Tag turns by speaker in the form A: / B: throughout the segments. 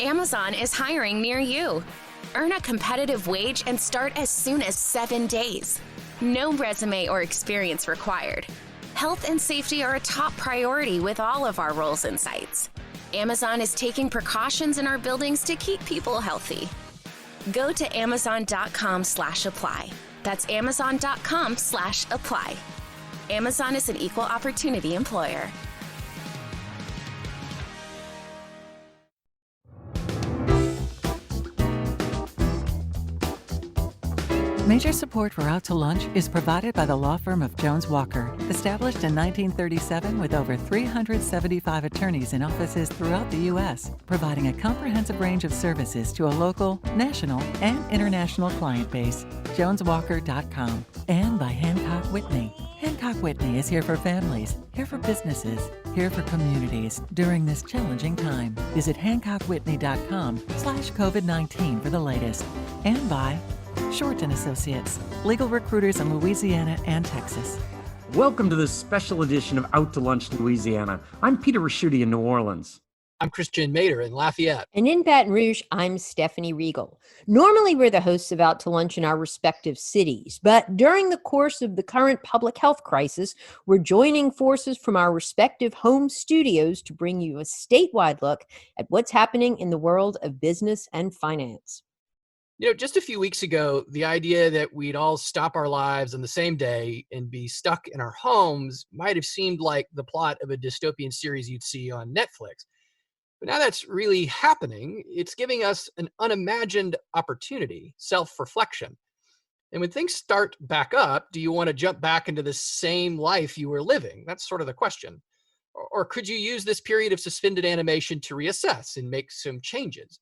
A: Amazon is hiring near you. Earn a competitive wage and start as soon as 7 days. No resume or experience required. Health and safety are a top priority with all of our roles and sites. Amazon is taking precautions in our buildings to keep people healthy. Go to amazon.com/apply. That's amazon.com/apply. Amazon is an equal opportunity employer.
B: Major support for Out to Lunch is provided by the law firm of Jones Walker, established in 1937 with over 375 attorneys in offices throughout the U.S., providing a comprehensive range of services to a local, national, and international client base. JonesWalker.com. And by Hancock Whitney. Hancock Whitney is here for families, here for businesses, here for communities during this challenging time. Visit HancockWhitney.com/COVID-19 for the latest. And by Short & Associates, legal recruiters in Louisiana and Texas.
C: Welcome to this special edition of Out to Lunch Louisiana. I'm Peter Raschuti in New Orleans.
D: I'm Christian Mader in Lafayette.
E: And in Baton Rouge, I'm Stephanie Regal. Normally, we're the hosts of Out to Lunch in our respective cities, but during the course of the current public health crisis, we're joining forces from our respective home studios to bring you a statewide look at what's happening in the world of business and finance.
D: You know, just a few weeks ago, the idea that we'd all stop our lives on the same day and be stuck in our homes might have seemed like the plot of a dystopian series you'd see on Netflix. But now that's really happening. It's giving us an unimagined opportunity, self-reflection. And when things start back up, do you want to jump back into the same life you were living? That's sort of the question. Or could you use this period of suspended animation to reassess and make some changes?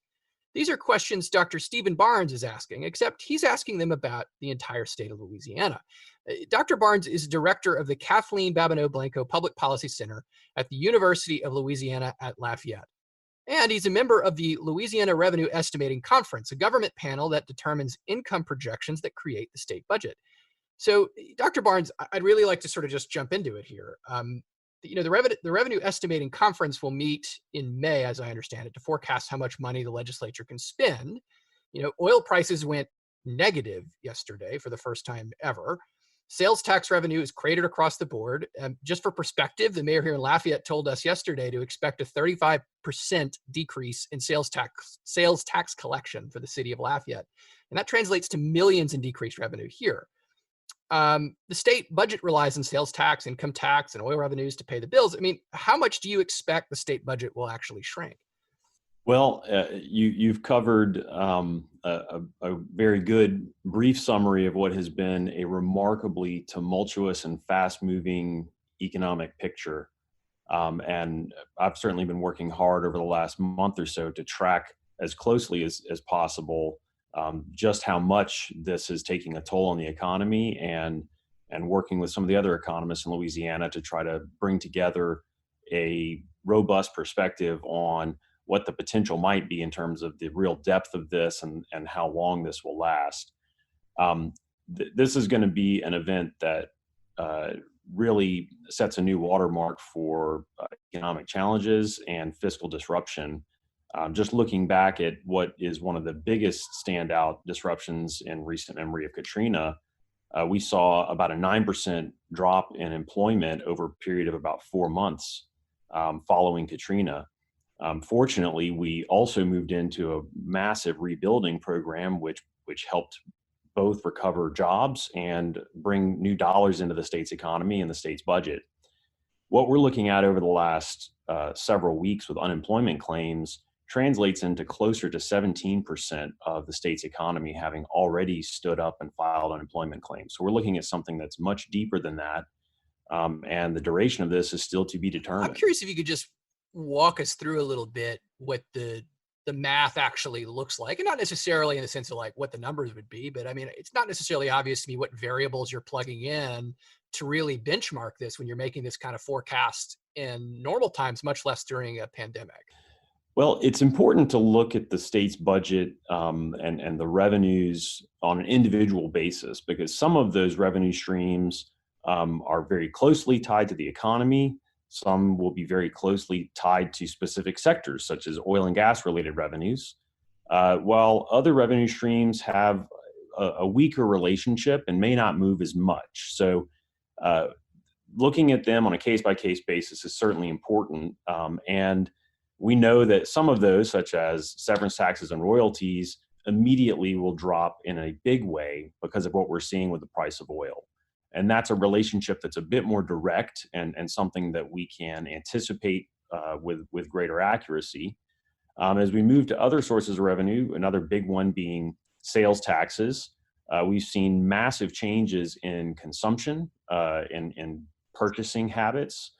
D: These are questions Dr. Stephen Barnes is asking, except he's asking them about the entire state of Louisiana. Dr. Barnes is director of the Kathleen Babineaux Blanco Public Policy Center at the University of Louisiana at Lafayette. And he's a member of the Louisiana Revenue Estimating Conference, a government panel that determines income projections that create the state budget. So, Dr. Barnes, I'd really like to sort of just jump into it here. The Revenue Estimating Conference will meet in May, as I understand it, to forecast how much money the legislature can spend. You know, oil prices went negative yesterday for the first time ever. Sales tax revenue is cratered across the board. Just for perspective, the mayor here in Lafayette told us yesterday to expect a 35% decrease in sales tax collection for the city of Lafayette. And that translates to millions in decreased revenue here. The state budget relies on sales tax, income tax, and oil revenues to pay the bills. I mean, how much do you expect the state budget will actually shrink?
F: Well, you've covered a very good brief summary of what has been a remarkably tumultuous and fast-moving economic picture. And I've certainly been working hard over the last month or so to track as closely as possible just how much this is taking a toll on the economy, and working with some of the other economists in Louisiana to try to bring together a robust perspective on what the potential might be in terms of the real depth of this and how long this will last. This is going to be an event that really sets a new watermark for economic challenges and fiscal disruption. Just looking back at what is one of the biggest standout disruptions in recent memory of Katrina, we saw about a 9% drop in employment over a period of about 4 months following Katrina. Fortunately, we also moved into a massive rebuilding program, which helped both recover jobs and bring new dollars into the state's economy and the state's budget. What we're looking at over the last several weeks with unemployment claims translates into closer to 17% of the state's economy having already stood up and filed unemployment claims. So we're looking at something that's much deeper than that. And the duration of this is still to be determined.
D: I'm curious if you could just walk us through a little bit what the math actually looks like, and not necessarily in the sense of like what the numbers would be, but I mean, it's not necessarily obvious to me what variables you're plugging in to really benchmark this when you're making this kind of forecast in normal times, much less during a pandemic.
F: Well, it's important to look at the state's budget and the revenues on an individual basis, because some of those revenue streams are very closely tied to the economy. Some will be very closely tied to specific sectors, such as oil and gas related revenues, while other revenue streams have a weaker relationship and may not move as much. So looking at them on a case-by-case basis is certainly important. And we know that some of those, such as severance taxes and royalties, immediately will drop in a big way because of what we're seeing with the price of oil. And that's a relationship that's a bit more direct and something that we can anticipate with greater accuracy. As we move to other sources of revenue, another big one being sales taxes, we've seen massive changes in consumption, in purchasing habits.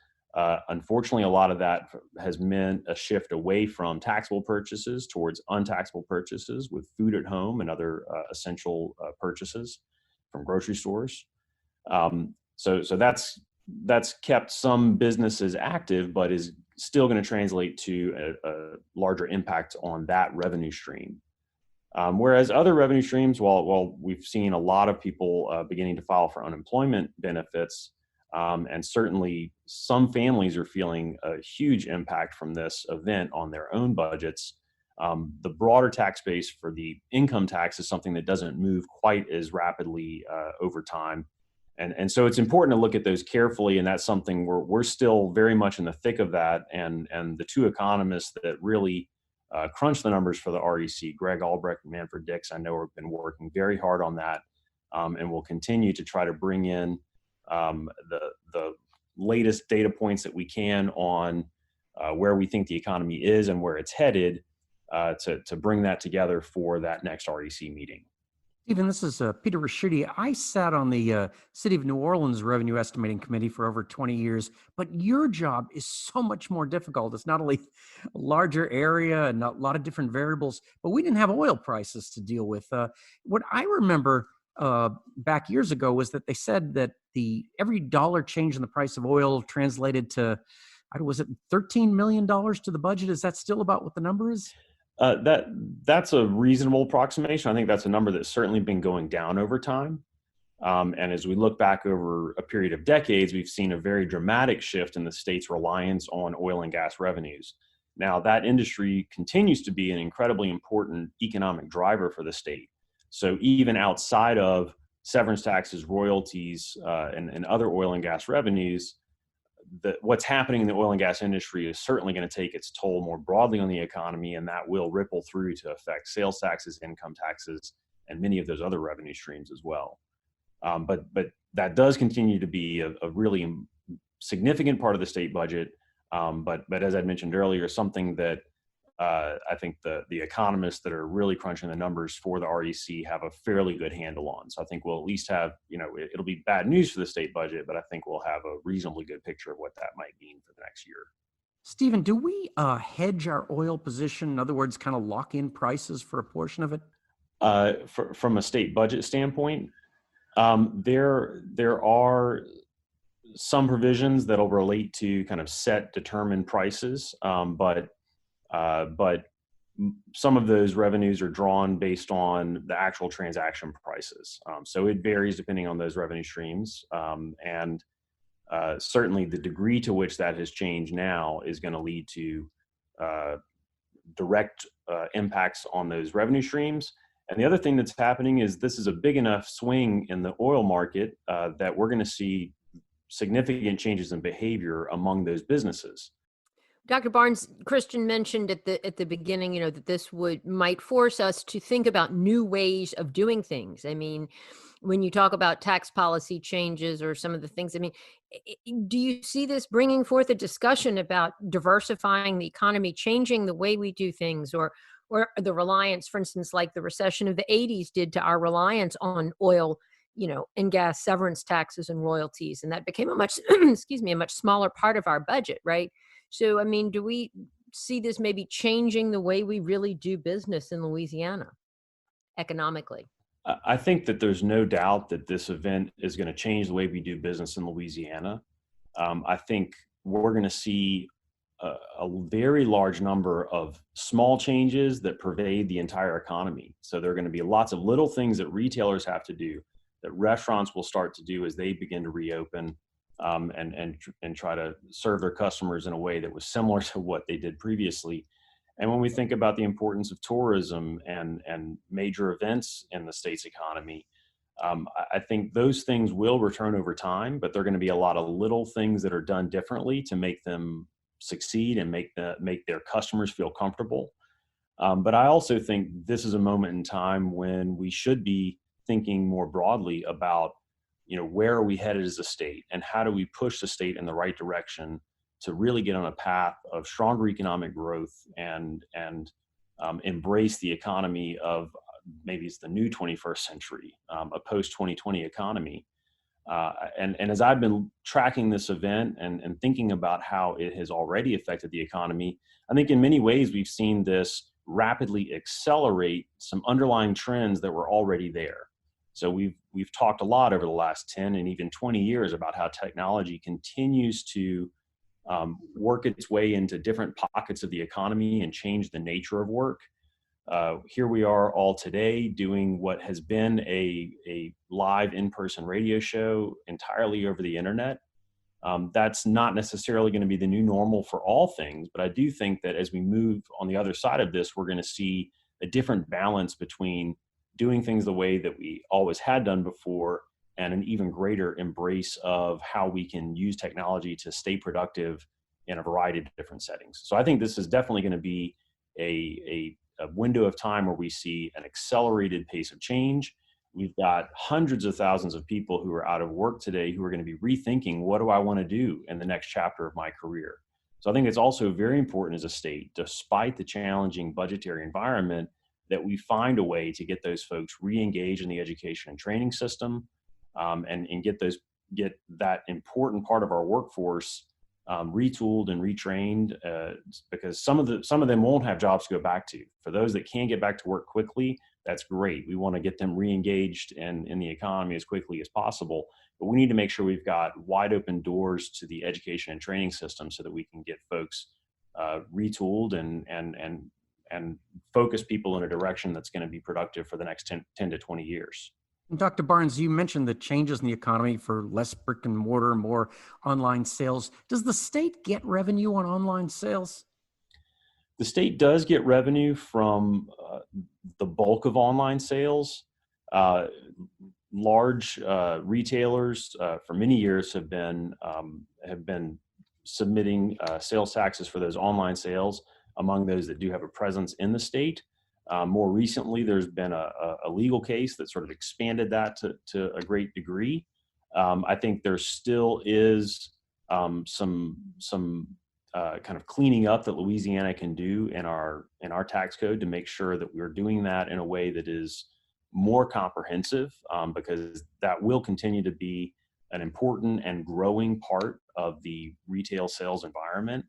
F: Unfortunately, a lot of that has meant a shift away from taxable purchases towards untaxable purchases with food at home and other essential purchases from grocery stores. So that's kept some businesses active, but is still going to translate to a larger impact on that revenue stream. Whereas other revenue streams, while we've seen a lot of people beginning to file for unemployment benefits, and certainly some families are feeling a huge impact from this event on their own budgets, the broader tax base for the income tax is something that doesn't move quite as rapidly over time. And so it's important to look at those carefully, and that's something we're still very much in the thick of that. And the two economists that really crunch the numbers for the REC, Greg Albrecht and Manfred Dix, I know have been working very hard on that, and will continue to try to bring in the latest data points that we can on where we think the economy is and where it's headed to bring that together for that next REC meeting.
C: Stephen, this is Peter Raschuti. I sat on the City of New Orleans Revenue Estimating Committee for over 20 years, but your job is so much more difficult. It's not only a larger area and a lot of different variables, but we didn't have oil prices to deal with. What I remember back years ago was that they said that every dollar change in the price of oil translated to, was it $13 million to the budget? Is that still about what the number is?
F: That's a reasonable approximation. I think that's a number that's certainly been going down over time. And as we look back over a period of decades, we've seen a very dramatic shift in the state's reliance on oil and gas revenues. Now, that industry continues to be an incredibly important economic driver for the state. So even outside of severance taxes, royalties, and other oil and gas revenues, what's happening in the oil and gas industry is certainly going to take its toll more broadly on the economy, and that will ripple through to affect sales taxes, income taxes, and many of those other revenue streams as well. But that does continue to be a really significant part of the state budget. But as I mentioned earlier, something that I think the economists that are really crunching the numbers for the REC have a fairly good handle on. So I think we'll at least have, it'll be bad news for the state budget, but I think we'll have a reasonably good picture of what that might mean for the next year.
C: Stephen, do we hedge our oil position? In other words, kind of lock in prices for a portion of it?
F: From a state budget standpoint, there are some provisions that'll relate to kind of set determined prices, but some of those revenues are drawn based on the actual transaction prices. So it varies depending on those revenue streams. And certainly the degree to which that has changed now is going to lead to direct impacts on those revenue streams. And the other thing that's happening is this is a big enough swing in the oil market that we're going to see significant changes in behavior among those businesses.
E: Dr. Barnes, Christian mentioned at the beginning, that this might force us to think about new ways of doing things. I mean, when you talk about tax policy changes or some of the things, do you see this bringing forth a discussion about diversifying the economy, changing the way we do things, or the reliance, for instance, like the recession of the 80s did to our reliance on oil, and gas severance taxes and royalties, and that became a much, a much smaller part of our budget, right? So, do we see this maybe changing the way we really do business in Louisiana economically?
F: I think that there's no doubt that this event is going to change the way we do business in Louisiana. I think we're going to see a very large number of small changes that pervade the entire economy. So there are going to be lots of little things that retailers have to do, that restaurants will start to do as they begin to reopen, and try to serve their customers in a way that was similar to what they did previously. And when we think about the importance of tourism and major events in the state's economy, I think those things will return over time, but there are going to be a lot of little things that are done differently to make them succeed and make their customers feel comfortable. But I also think this is a moment in time when we should be thinking more broadly about, where are we headed as a state, and how do we push the state in the right direction to really get on a path of stronger economic growth and embrace the economy of maybe it's the new 21st century, a post-2020 economy. And as I've been tracking this event and thinking about how it has already affected the economy, I think in many ways we've seen this rapidly accelerate some underlying trends that were already there. So we've talked a lot over the last 10 and even 20 years about how technology continues to work its way into different pockets of the economy and change the nature of work. Here we are all today doing what has been a live in-person radio show entirely over the internet. That's not necessarily going to be the new normal for all things, but I do think that as we move on the other side of this, we're going to see a different balance between doing things the way that we always had done before and an even greater embrace of how we can use technology to stay productive in a variety of different settings. So I think this is definitely going to be a window of time where we see an accelerated pace of change. We've got hundreds of thousands of people who are out of work today who are going to be rethinking, what do I want to do in the next chapter of my career? So I think it's also very important as a state, despite the challenging budgetary environment, that we find a way to get those folks re-engaged in the education and training system, and get that important part of our workforce retooled and retrained, because some of them won't have jobs to go back to. For those that can get back to work quickly, that's great. We want to get them re-engaged in the economy as quickly as possible, but we need to make sure we've got wide open doors to the education and training system so that we can get folks retooled and focus people in a direction that's going to be productive for the next 10 to 20 years.
C: Dr. Barnes, you mentioned the changes in the economy for less brick and mortar, more online sales. Does the state get revenue on online sales?
F: The state does get revenue from the bulk of online sales. Large retailers for many years have been submitting sales taxes for those online sales among those that do have a presence in the state. More recently, there's been a legal case that sort of expanded that to a great degree. I think there still is some kind of cleaning up that Louisiana can do in our tax code to make sure that we're doing that in a way that is more comprehensive, because that will continue to be an important and growing part of the retail sales environment.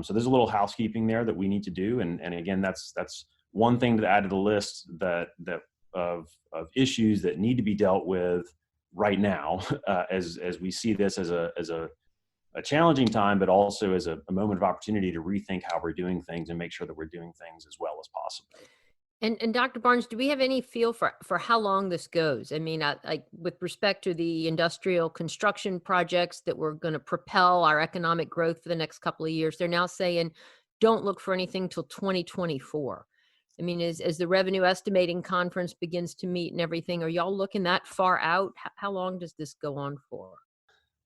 F: So there's a little housekeeping there that we need to do, and again, that's one thing to add to the list of issues that need to be dealt with right now, as we see this as a challenging time, but also as a moment of opportunity to rethink how we're doing things and make sure that we're doing things as well as possible.
E: And Dr. Barnes, do we have any feel for how long this goes? I mean, like with respect to the industrial construction projects that were going to propel our economic growth for the next couple of years, they're now saying, don't look for anything till 2024. I mean, as the Revenue Estimating Conference begins to meet and everything, are y'all looking that far out? How long does this go on for?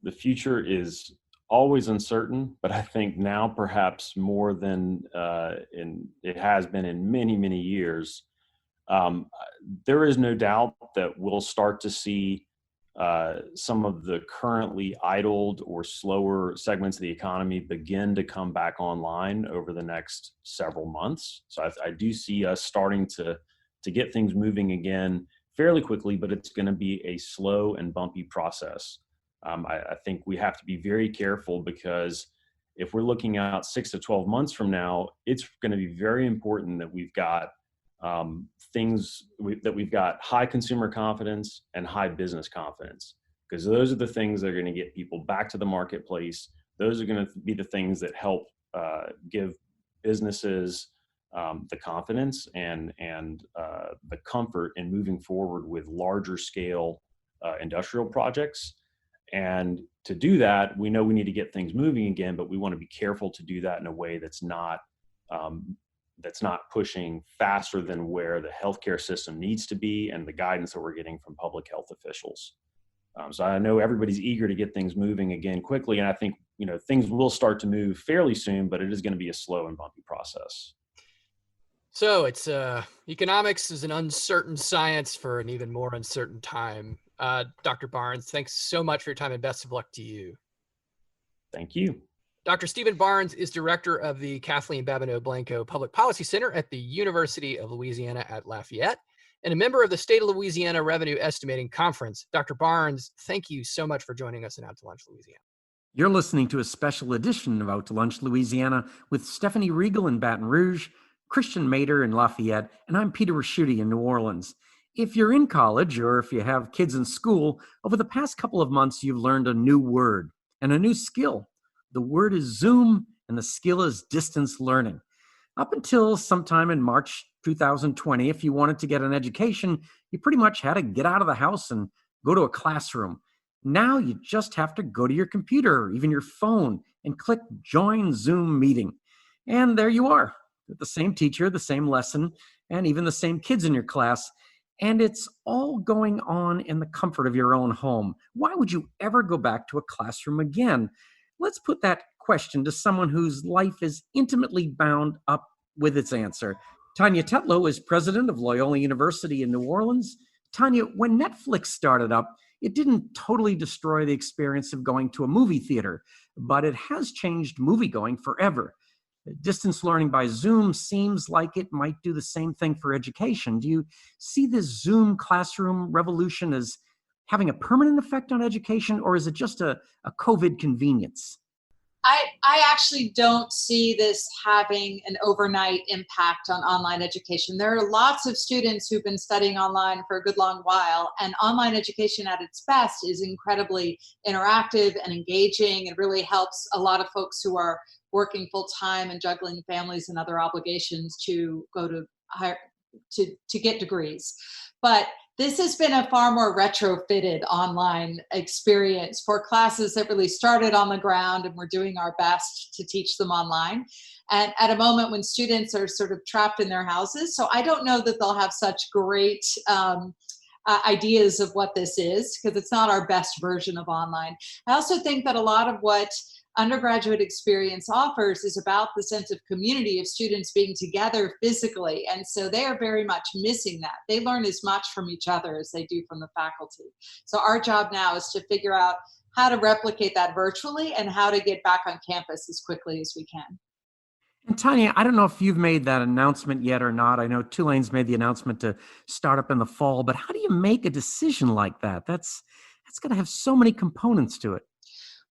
F: The future is always uncertain, but I think now perhaps more than it has been in many, many years. There is no doubt that we'll start to see some of the currently idled or slower segments of the economy begin to come back online over the next several months. So I do see us starting to get things moving again fairly quickly, but it's going to be a slow and bumpy process. I think we have to be very careful, because if we're looking out 6 to 12 months from now, it's going to be very important that we've got we've got high consumer confidence and high business confidence, because those are the things that are going to get people back to the marketplace. Those are going to be the things that help give businesses the confidence and the comfort in moving forward with larger scale industrial projects. And to do that, we know we need to get things moving again, but we want to be careful to do that in a way that's not pushing faster than where the healthcare system needs to be and the guidance that we're getting from public health officials. So I know everybody's eager to get things moving again quickly, and I think things will start to move fairly soon, but it is going to be a slow and bumpy process.
D: So it's economics is an uncertain science for an even more uncertain time. Dr. Barnes, thanks so much for your time and best of luck to you.
F: Thank you.
D: Dr. Stephen Barnes is director of the Kathleen Babineaux Blanco Public Policy Center at the University of Louisiana at Lafayette and a member of the State of Louisiana Revenue Estimating Conference. Dr. Barnes, thank you so much for joining us in Out to Lunch, Louisiana.
C: You're listening to a special edition of Out to Lunch, Louisiana with Stephanie Riegel in Baton Rouge, Christian Mader in Lafayette, and I'm Peter Raschuti in New Orleans. If you're in college or if you have kids in school, over the past couple of months, you've learned a new word and a new skill. The word is Zoom and the skill is distance learning. Up until sometime in March 2020, if you wanted to get an education, you pretty much had to get out of the house and go to a classroom. Now you just have to go to your computer or even your phone and click Join Zoom Meeting. And there you are, with the same teacher, the same lesson, and even the same kids in your class. And it's all going on in the comfort of your own home. Why would you ever go back to a classroom again? Let's put that question to someone whose life is intimately bound up with its answer. Tanya Tetlow is president of Loyola University in New Orleans. Tanya, when Netflix started up, it didn't totally destroy the experience of going to a movie theater, but it has changed moviegoing forever. Distance learning by Zoom seems like it might do the same thing for education. Do you see this Zoom classroom revolution as having a permanent effect on education, or is it just a COVID convenience?
G: I actually don't see this having an overnight impact on online education. There are lots of students who've been studying online for a good long while, and online education at its best is incredibly interactive and engaging. It really helps a lot of folks who are working full time and juggling families and other obligations to go to higher to get degrees. But this has been a far more retrofitted online experience for classes that really started on the ground, and we're doing our best to teach them online. And at a moment when students are sort of trapped in their houses. So I don't know that they'll have such great ideas of what this is, because it's not our best version of online. I also think that a lot of what undergraduate experience offers is about the sense of community of students being together physically. And so they are very much missing that. They learn as much from each other as they do from the faculty. So our job now is to figure out how to replicate that virtually and how to get back on campus as quickly as we can.
C: And Tanya, I don't know if you've made that announcement yet or not. I know Tulane's made the announcement to start up in the fall, but how do you make a decision like that? That's going to have so many components to it.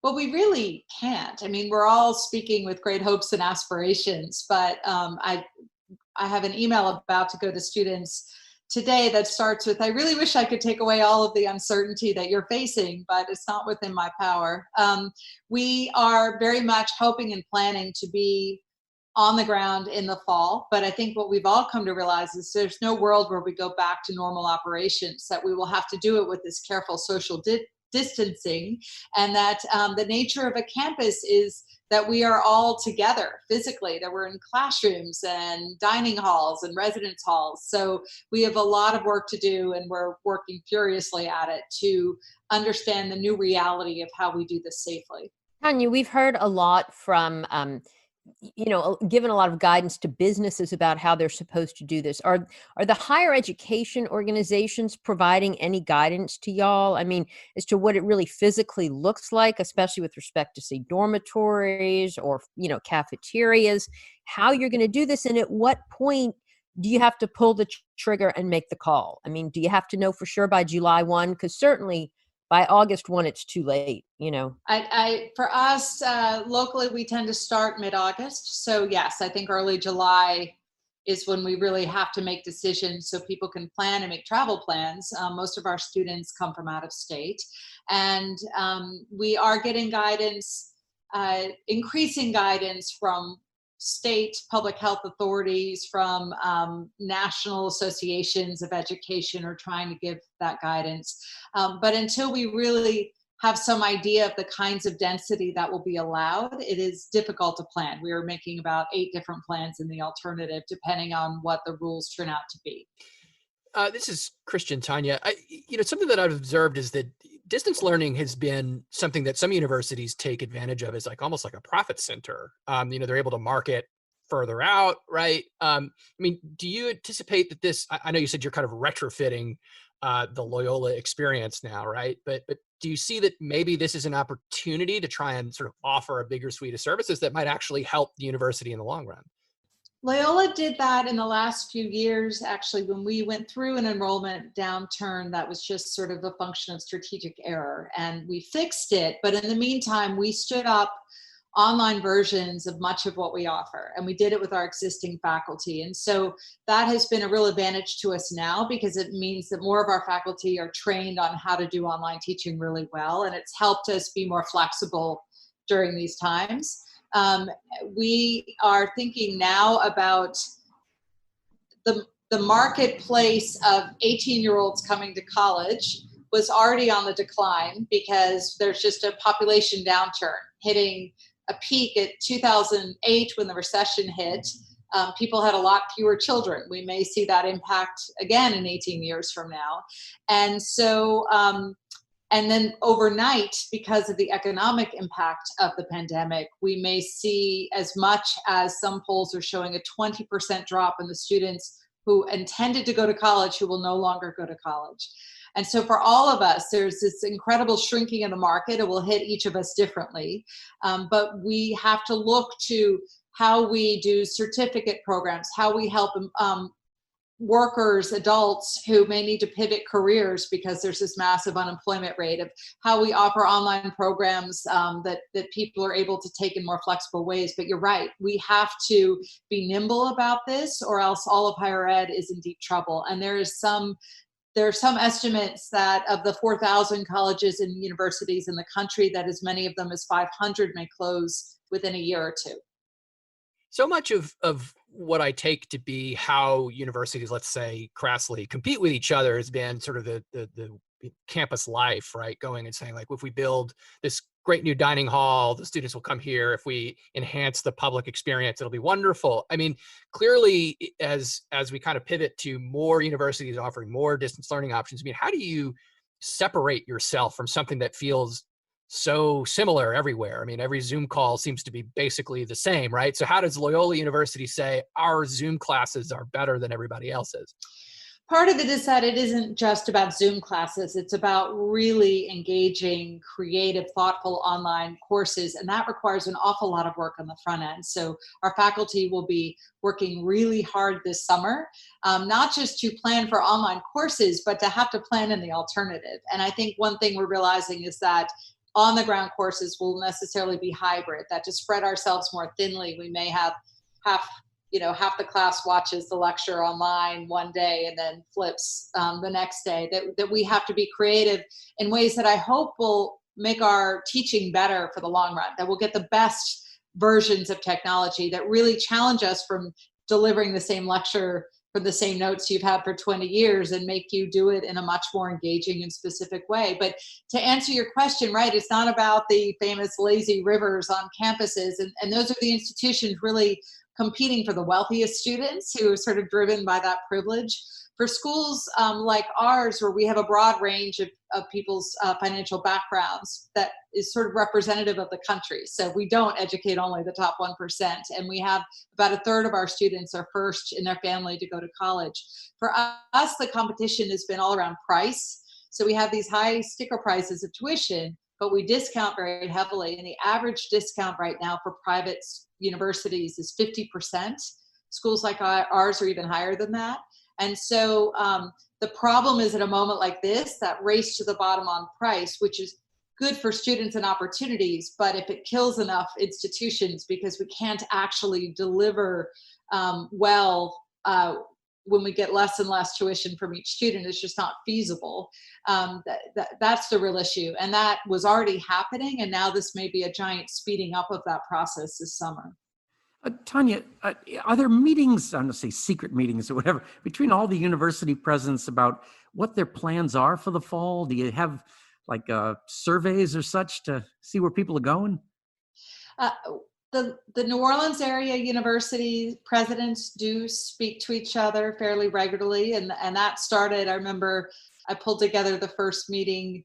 G: Well, we really can't. I mean, we're all speaking with great hopes and aspirations, but I have an email about to go to students today that starts with, I really wish I could take away all of the uncertainty that you're facing, but it's not within my power. We are very much hoping and planning to be on the ground in the fall, but I think what we've all come to realize is there's no world where we go back to normal operations, that we will have to do it with this careful social distancing, and that the nature of a campus is that we are all together physically, that we're in classrooms and dining halls and residence halls. So we have a lot of work to do, and we're working furiously at it to understand the new reality of how we do this safely.
E: Tanya, we've heard a lot from given a lot of guidance to businesses about how they're supposed to do this. Are the higher education organizations providing any guidance to y'all? I mean, as to what it really physically looks like, especially with respect to, say, dormitories or, cafeterias, how you're going to do this, and at what point do you have to pull the trigger and make the call? I mean, do you have to know for sure by July 1? Because certainly by August 1, it's too late,
G: For us, locally, we tend to start mid-August. So yes, I think early July is when we really have to make decisions so people can plan and make travel plans. Most of our students come from out of state. And we are getting guidance, increasing guidance from state public health authorities, from national associations of education are trying to give that guidance. But until we really have some idea of the kinds of density that will be allowed, it is difficult to plan. We are making about 8 different plans in the alternative, depending on what the rules turn out to be.
D: This is Christian, Tanya. Something that I've observed is that distance learning has been something that some universities take advantage of as almost like a profit center. They're able to market further out, right? Do you anticipate that this? I know you said you're kind of retrofitting the Loyola experience now, right? But do you see that maybe this is an opportunity to try and sort of offer a bigger suite of services that might actually help the university in the long run?
G: Loyola did that in the last few years. Actually, when we went through an enrollment downturn, that was just sort of a function of strategic error, and we fixed it. But in the meantime, we stood up online versions of much of what we offer, and we did it with our existing faculty. And so that has been a real advantage to us now, because it means that more of our faculty are trained on how to do online teaching really well, and it's helped us be more flexible during these times. We are thinking now about the marketplace of 18-year-olds coming to college was already on the decline, because there's just a population downturn hitting a peak at 2008 when the recession hit. People had a lot fewer children. We may see that impact again in 18 years from now. And so, and then overnight, because of the economic impact of the pandemic, we may see as much as some polls are showing a 20% drop in the students who intended to go to college who will no longer go to college. And so for all of us, there's this incredible shrinking in the market. It will hit each of us differently. But we have to look to how we do certificate programs, how we help workers, adults who may need to pivot careers because there's this massive unemployment rate, of how we offer online programs that people are able to take in more flexible ways. But you're right, we have to be nimble about this, or else all of higher ed is in deep trouble. And there are some estimates that of the 4,000 colleges and universities in the country, that as many of them as 500 may close within a year or two.
D: So much of what I take to be how universities, let's say crassly, compete with each other has been sort of the campus life, right? Going and saying, like, if we build this great new dining hall, the students will come here. If we enhance the public experience, it'll be wonderful. I mean, clearly, as we kind of pivot to more universities offering more distance learning options, I mean, how do you separate yourself from something that feels so similar everywhere? I mean, every Zoom call seems to be basically the same, right? So how does Loyola University say our Zoom classes are better than everybody else's?
G: Part of it is that it isn't just about Zoom classes. It's about really engaging, creative, thoughtful online courses. And that requires an awful lot of work on the front end. So our faculty will be working really hard this summer, not just to plan for online courses, but to have to plan in the alternative. And I think one thing we're realizing is that on the ground courses will necessarily be hybrid, that to spread ourselves more thinly, we may have half the class watches the lecture online one day and then flips the next day, that we have to be creative in ways that I hope will make our teaching better for the long run, that we'll get the best versions of technology that really challenge us from delivering the same lecture from the same notes you've had for 20 years and make you do it in a much more engaging and specific way. But to answer your question, right, it's not about the famous lazy rivers on campuses. And those are the institutions really competing for the wealthiest students who are sort of driven by that privilege. For schools like ours, where we have a broad range of people's financial backgrounds, that is sort of representative of the country. So we don't educate only the top 1%, and we have about a third of our students are first in their family to go to college. For us, the competition has been all around price. So we have these high sticker prices of tuition, but we discount very heavily. And the average discount right now for private universities is 50%. Schools like ours are even higher than that. And so the problem is, at a moment like this, that race to the bottom on price, which is good for students and opportunities, but if it kills enough institutions because we can't actually deliver well when we get less and less tuition from each student, it's just not feasible. That's the real issue. And that was already happening. And now this may be a giant speeding up of that process this summer.
C: Tanya, are there meetings, I'm going to say secret meetings or whatever, between all the university presidents about what their plans are for the fall? Do you have surveys or such to see where people are going?
G: The New Orleans area university presidents do speak to each other fairly regularly, and that started, I remember I pulled together the first meeting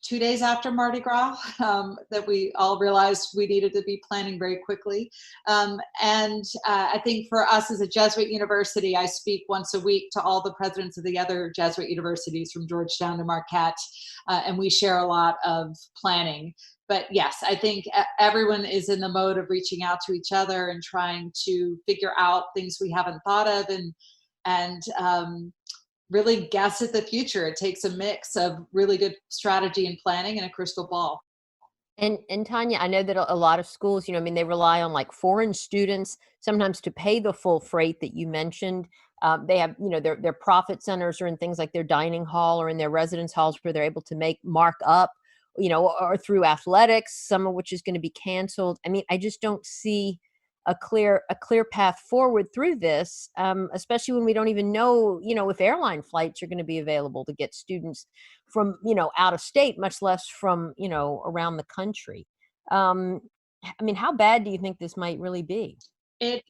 G: 2 days after Mardi Gras, that we all realized we needed to be planning very quickly. I think for us as a Jesuit university, I speak once a week to all the presidents of the other Jesuit universities from Georgetown to Marquette, and we share a lot of planning. But yes, I think everyone is in the mode of reaching out to each other and trying to figure out things we haven't thought of and really guess at the future. It takes a mix of really good strategy and planning and a crystal ball.
E: And Tanya, I know that a lot of schools, they rely on like foreign students sometimes to pay the full freight that you mentioned. They have, their profit centers or in things like their dining hall or in their residence halls where they're able to mark up, or through athletics, some of which is going to be canceled. I mean, I just don't see a clear path forward through this, especially when we don't even know, if airline flights are going to be available to get students from, out of state, much less from, around the country. I mean, how bad do you think this might really be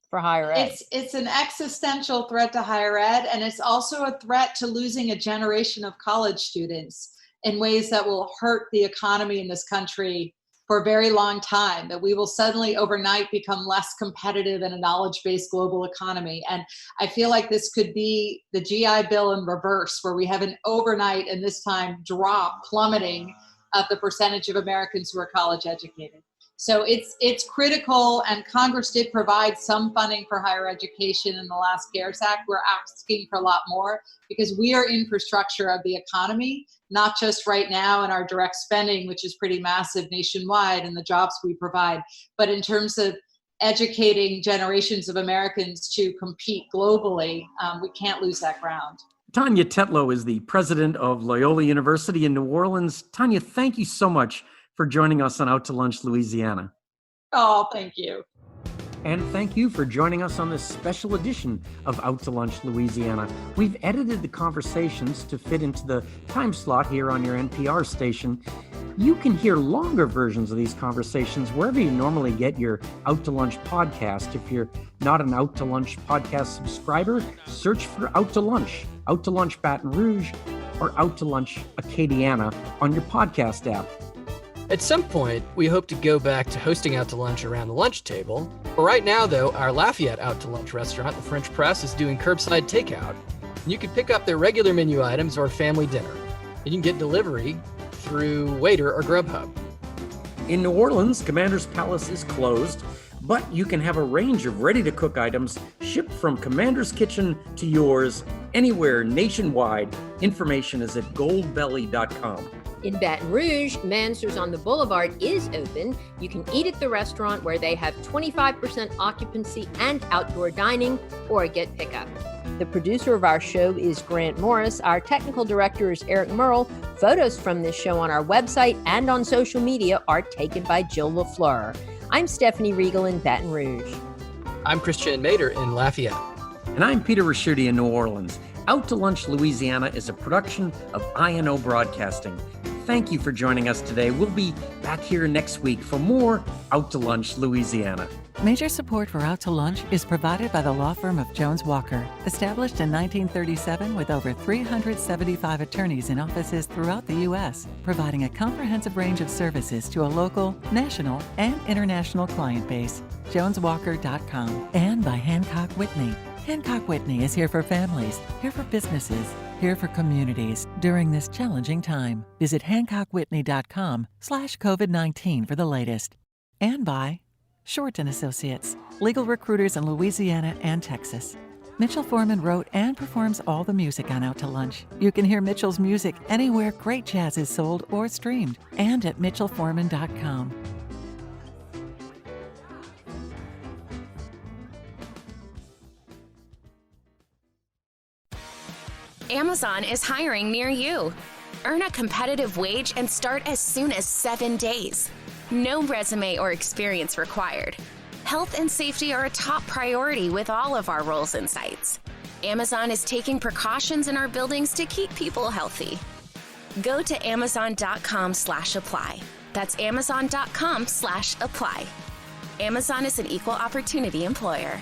E: for higher ed?
G: It's an existential threat to higher ed, and it's also a threat to losing a generation of college students in ways that will hurt the economy in this country for a very long time, that we will suddenly overnight become less competitive in a knowledge-based global economy. And I feel like this could be the GI Bill in reverse, where we have an overnight and this time plummeting of the percentage of Americans who are college educated. So it's critical, and Congress did provide some funding for higher education in the last CARES Act. We're asking for a lot more because we are infrastructure of the economy, not just right now in our direct spending, which is pretty massive nationwide, and the jobs we provide, but in terms of educating generations of Americans to compete globally, we can't lose that ground.
C: Tanya Tetlow is the president of Loyola University in New Orleans. Tanya, thank you so much for joining us on Out to Lunch, Louisiana.
G: Oh, thank you.
C: And thank you for joining us on this special edition of Out to Lunch, Louisiana. We've edited the conversations to fit into the time slot here on your NPR station. You can hear longer versions of these conversations wherever you normally get your Out to Lunch podcast. If you're not an Out to Lunch podcast subscriber, search for Out to Lunch Baton Rouge, or Out to Lunch Acadiana on your podcast app.
D: At some point, we hope to go back to hosting Out to Lunch around the lunch table. But right now, though, our Lafayette Out to Lunch restaurant, the French Press, is doing curbside takeout. And you can pick up their regular menu items or family dinner. And you can get delivery through Waiter or Grubhub.
C: In New Orleans, Commander's Palace is closed, but you can have a range of ready-to-cook items shipped from Commander's Kitchen to yours anywhere nationwide. Information is at goldbelly.com.
E: In Baton Rouge, Mansur's on the Boulevard is open. You can eat at the restaurant where they have 25% occupancy and outdoor dining, or get pickup. The producer of our show is Grant Morris. Our technical director is Eric Merle. Photos from this show on our website and on social media are taken by Jill LaFleur. I'm Stephanie Riegel in Baton Rouge.
D: I'm Christian Mader in Lafayette.
C: And I'm Peter Raschuti in New Orleans. Out to Lunch, Louisiana is a production of INO Broadcasting. Thank you for joining us today. We'll be back here next week for more Out to Lunch, Louisiana.
B: Major support for Out to Lunch is provided by the law firm of Jones Walker, established in 1937 with over 375 attorneys in offices throughout the U.S., providing a comprehensive range of services to a local, national, and international client base. JonesWalker.com. And by Hancock Whitney. Hancock Whitney is here for families, here for businesses, here for communities during this challenging time. Visit HancockWhitney.com/COVID-19 for the latest. And by Short & Associates, legal recruiters in Louisiana and Texas. Mitchell Foreman wrote and performs all the music on Out to Lunch. You can hear Mitchell's music anywhere great jazz is sold or streamed, and at MitchellForeman.com.
A: Amazon is hiring near you. Earn a competitive wage and start as soon as 7 days. No resume or experience required. Health and safety are a top priority with all of our roles and sites. Amazon is taking precautions in our buildings to keep people healthy. Go to amazon.com/apply. That's amazon.com/apply. Amazon is an equal opportunity employer.